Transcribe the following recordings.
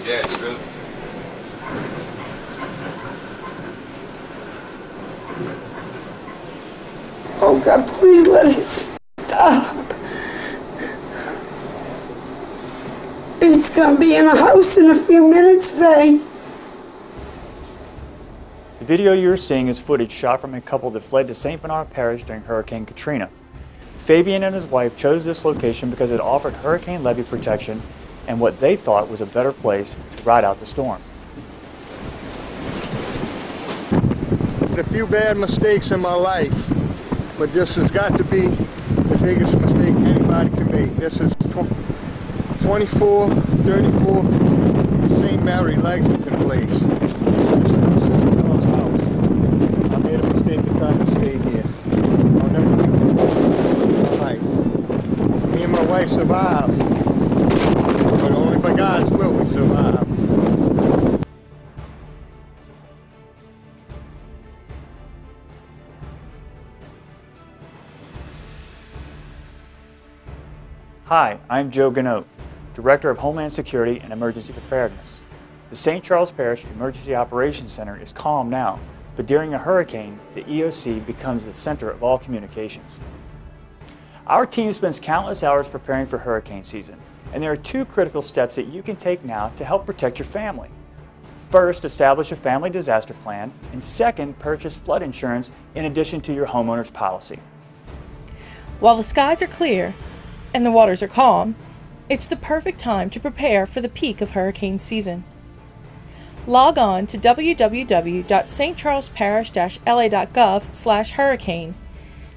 Yeah, it's good. Oh God, please let it stop. It's gonna be in a house in a few minutes, Faye. The video you're seeing is footage shot from a couple that fled to St. Bernard Parish during Hurricane Katrina. Fabian and his wife chose this location because it offered hurricane levee protection and what they thought was a better place to ride out the storm. A few bad mistakes in my life, but this has got to be the biggest mistake anybody can make. This is 2434 St. Mary Lexington Place. This is my sister-in-law's house. I made a mistake in trying to stay here. I'll never make this in my life. Me and my wife survived, but only by God's will we survived. Hi, I'm Joe Ganote, Director of Homeland Security and Emergency Preparedness. The St. Charles Parish Emergency Operations Center is calm now, but during a hurricane, the EOC becomes the center of all communications. Our team spends countless hours preparing for hurricane season, and there are two critical steps that you can take now to help protect your family. First, establish a family disaster plan, and second, purchase flood insurance in addition to your homeowner's policy. While the skies are clear and the waters are calm, it's the perfect time to prepare for the peak of hurricane season. Log on to www.stcharlesparish-la.gov/hurricane.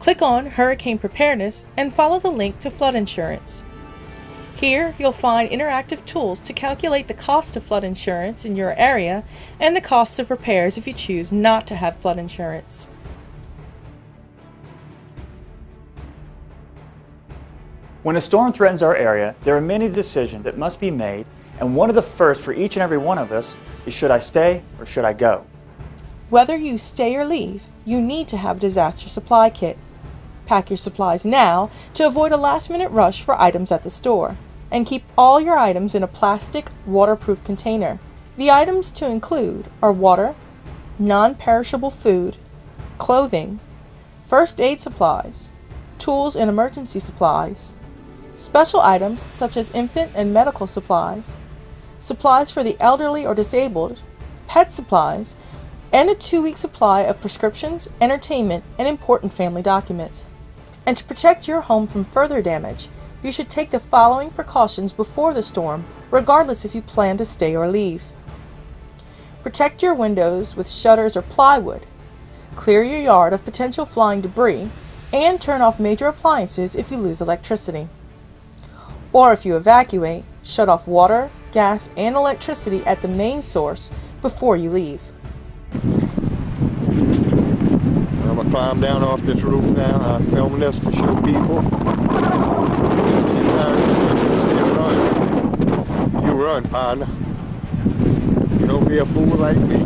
Click on Hurricane Preparedness and follow the link to flood insurance. Here you'll find interactive tools to calculate the cost of flood insurance in your area and the cost of repairs if you choose not to have flood insurance. When a storm threatens our area, there are many decisions that must be made, and one of the first for each and every one of us is, should I stay or should I go? Whether you stay or leave, you need to have a disaster supply kit. Pack your supplies now to avoid a last-minute rush for items at the store, and keep all your items in a plastic, waterproof container. The items to include are water, non-perishable food, clothing, first aid supplies, tools and emergency supplies, special items such as infant and medical supplies, supplies for the elderly or disabled, pet supplies, and a 2-week supply of prescriptions, entertainment, and important family documents. And to protect your home from further damage, you should take the following precautions before the storm, regardless if you plan to stay or leave. Protect your windows with shutters or plywood. Clear your yard of potential flying debris, and turn off major appliances if you lose electricity. Or if you evacuate, shut off water, gas, and electricity at the main source before you leave. I'm gonna climb down off this roof now. I'm filming this to show people. Run. You run, partner. You don't be a fool like me.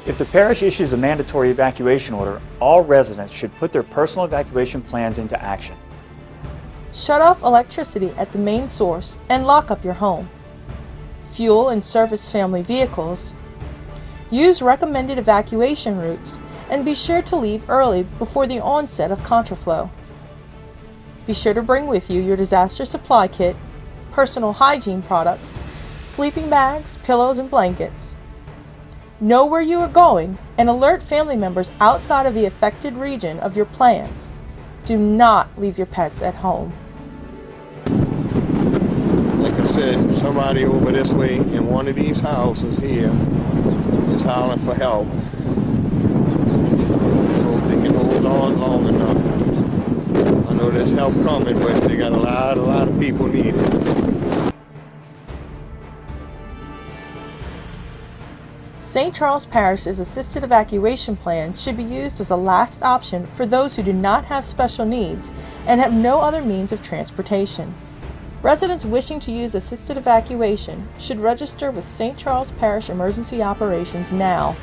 If the parish issues a mandatory evacuation order, all residents should put their personal evacuation plans into action. Shut off electricity at the main source and lock up your home. Fuel and service family vehicles. Use recommended evacuation routes and be sure to leave early before the onset of contraflow. Be sure to bring with you your disaster supply kit, personal hygiene products, sleeping bags, pillows, and blankets. Know where you are going and alert family members outside of the affected region of your plans. Do not leave your pets at home. Like I said, somebody over this way in one of these houses here is hollering for help. So if they can hold on long enough. I know there's help coming, but they got a lot of people needed. St. Charles Parish's assisted evacuation plan should be used as a last option for those who do not have special needs and have no other means of transportation. Residents wishing to use assisted evacuation should register with St. Charles Parish Emergency Operations now.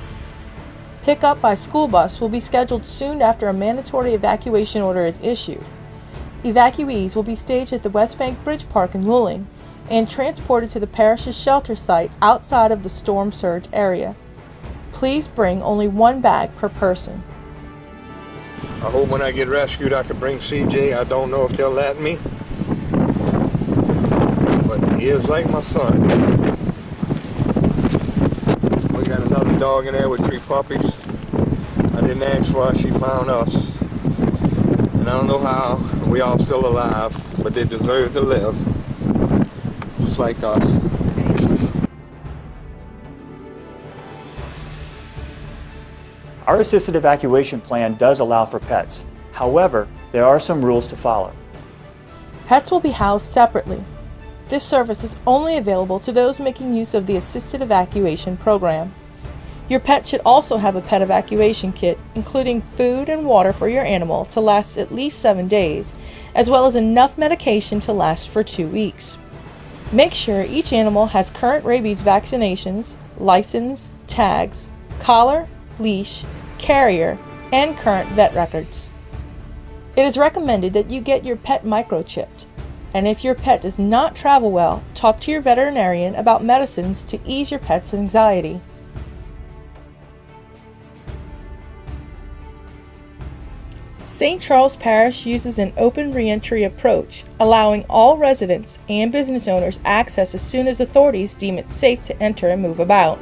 Pickup by school bus will be scheduled soon after a mandatory evacuation order is issued. Evacuees will be staged at the West Bank Bridge Park in Luling and transported to the parish's shelter site outside of the storm surge area. Please bring only one bag per person. I hope when I get rescued I can bring CJ. I don't know if they'll let me, but he is like my son. We got another dog in there with 3 puppies. I didn't ask for her, she found us. And I don't know how we all still alive, but they deserve to live, just like us. Our assisted evacuation plan does allow for pets. However, there are some rules to follow. Pets will be housed separately. This service is only available to those making use of the assisted evacuation program. Your pet should also have a pet evacuation kit, including food and water for your animal to last at least 7 days, as well as enough medication to last for 2 weeks. Make sure each animal has current rabies vaccinations, license, tags, collar, leash, carrier, and current vet records. It is recommended that you get your pet microchipped, and if your pet does not travel well, talk to your veterinarian about medicines to ease your pet's anxiety. St. Charles Parish uses an open reentry approach, allowing all residents and business owners access as soon as authorities deem it safe to enter and move about.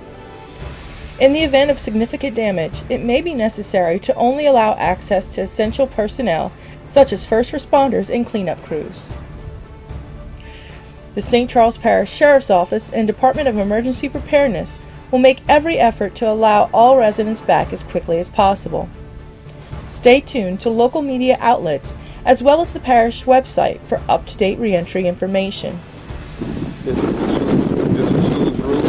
In the event of significant damage, it may be necessary to only allow access to essential personnel, such as first responders and cleanup crews. The St. Charles Parish Sheriff's Office and Department of Emergency Preparedness will make every effort to allow all residents back as quickly as possible. Stay tuned to local media outlets as well as the parish website for up-to-date reentry information. This is Shoes Roof.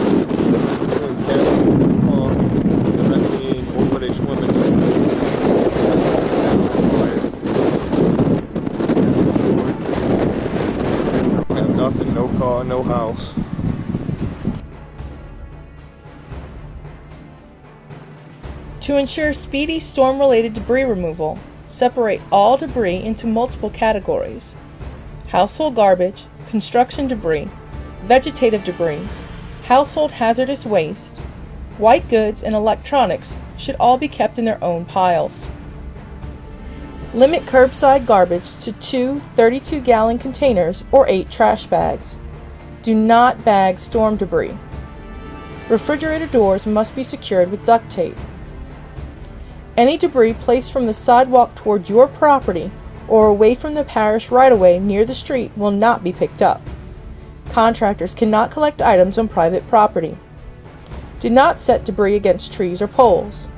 Directly over they swimming. Have nothing, no car, no house. To ensure speedy storm-related debris removal, separate all debris into multiple categories: household garbage, construction debris, vegetative debris, household hazardous waste, white goods, and electronics should all be kept in their own piles. Limit curbside garbage to 2 32-gallon containers or 8 trash bags. Do not bag storm debris. Refrigerator doors must be secured with duct tape. Any debris placed from the sidewalk toward your property or away from the parish right-of-way near the street will not be picked up. Contractors cannot collect items on private property. Do not set debris against trees or poles.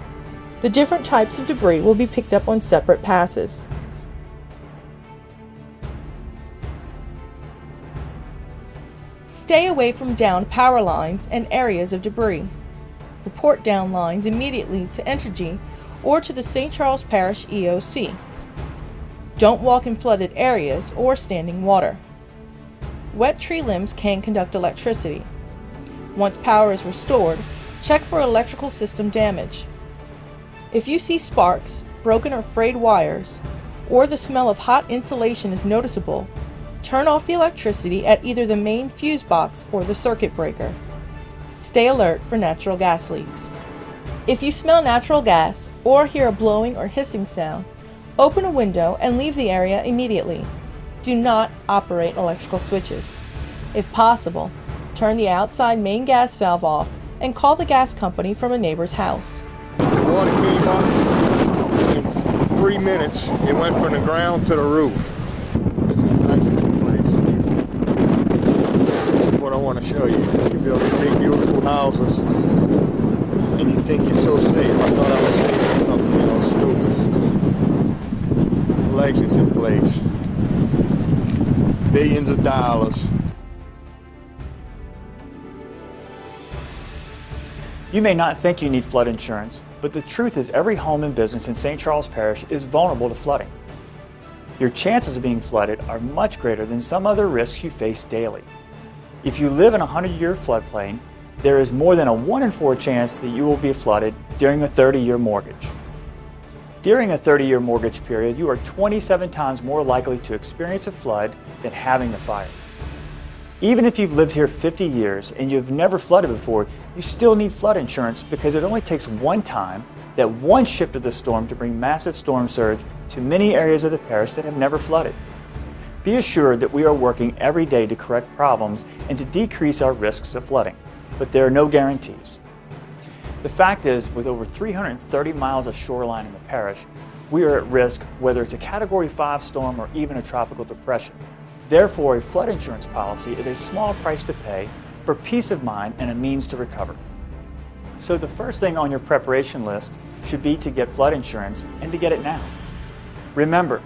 The different types of debris will be picked up on separate passes. Stay away from downed power lines and areas of debris. Report down lines immediately to Entergy or to the St. Charles Parish EOC. Don't walk in flooded areas or standing water. Wet tree limbs can conduct electricity. Once power is restored, check for electrical system damage. If you see sparks, broken or frayed wires, or the smell of hot insulation is noticeable, turn off the electricity at either the main fuse box or the circuit breaker. Stay alert for natural gas leaks. If you smell natural gas or hear a blowing or hissing sound, open a window and leave the area immediately. Do not operate electrical switches. If possible, turn the outside main gas valve off and call the gas company from a neighbor's house. The water came up in 3 minutes. It went from the ground to the roof. This is a nice little place. This is what I want to show you. You build big, beautiful houses, and you think you're so safe. I thought I was safe. I'm stupid. Lexington place. Billions of dollars. You may not think you need flood insurance, but the truth is every home and business in St. Charles Parish is vulnerable to flooding. Your chances of being flooded are much greater than some other risks you face daily. If you live in a 100-year floodplain, there is more than a 1 in 4 chance that you will be flooded during a 30-year mortgage. During a 30-year mortgage period, you are 27 times more likely to experience a flood than having a fire. Even if you've lived here 50 years and you've never flooded before, you still need flood insurance because it only takes one time, that one shift of the storm, to bring massive storm surge to many areas of the parish that have never flooded. Be assured that we are working every day to correct problems and to decrease our risks of flooding, but there are no guarantees. The fact is, with over 330 miles of shoreline in the parish, we are at risk whether it's a Category 5 storm or even a tropical depression. Therefore, a flood insurance policy is a small price to pay for peace of mind and a means to recover. So the first thing on your preparation list should be to get flood insurance and to get it now. Remember,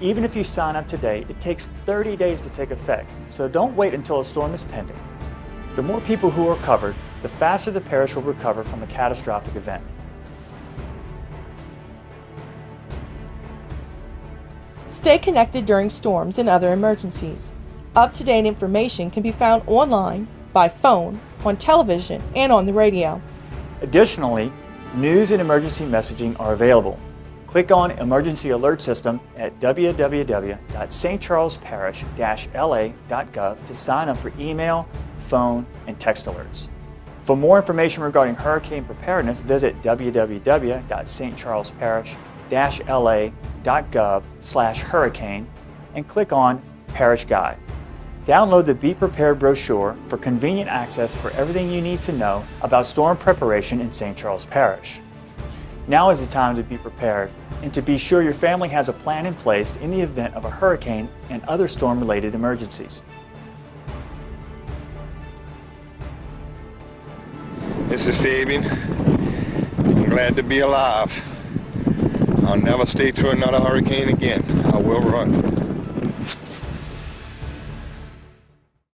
even if you sign up today, it takes 30 days to take effect, so don't wait until a storm is pending. The more people who are covered, the faster the parish will recover from a catastrophic event. Stay connected during storms and other emergencies. Up-to-date information can be found online, by phone, on television, and on the radio. Additionally, news and emergency messaging are available. Click on Emergency Alert System at www.stcharlesparish-la.gov to sign up for email, phone, and text alerts. For more information regarding hurricane preparedness, visit www.stcharlesparish-la.gov/hurricane and click on Parish Guide. Download the Be Prepared brochure for convenient access for everything you need to know about storm preparation in St. Charles Parish. Now is the time to be prepared and to be sure your family has a plan in place in the event of a hurricane and other storm-related emergencies. This is Fabian. I'm glad to be alive. I'll never stay through another hurricane again. I will run.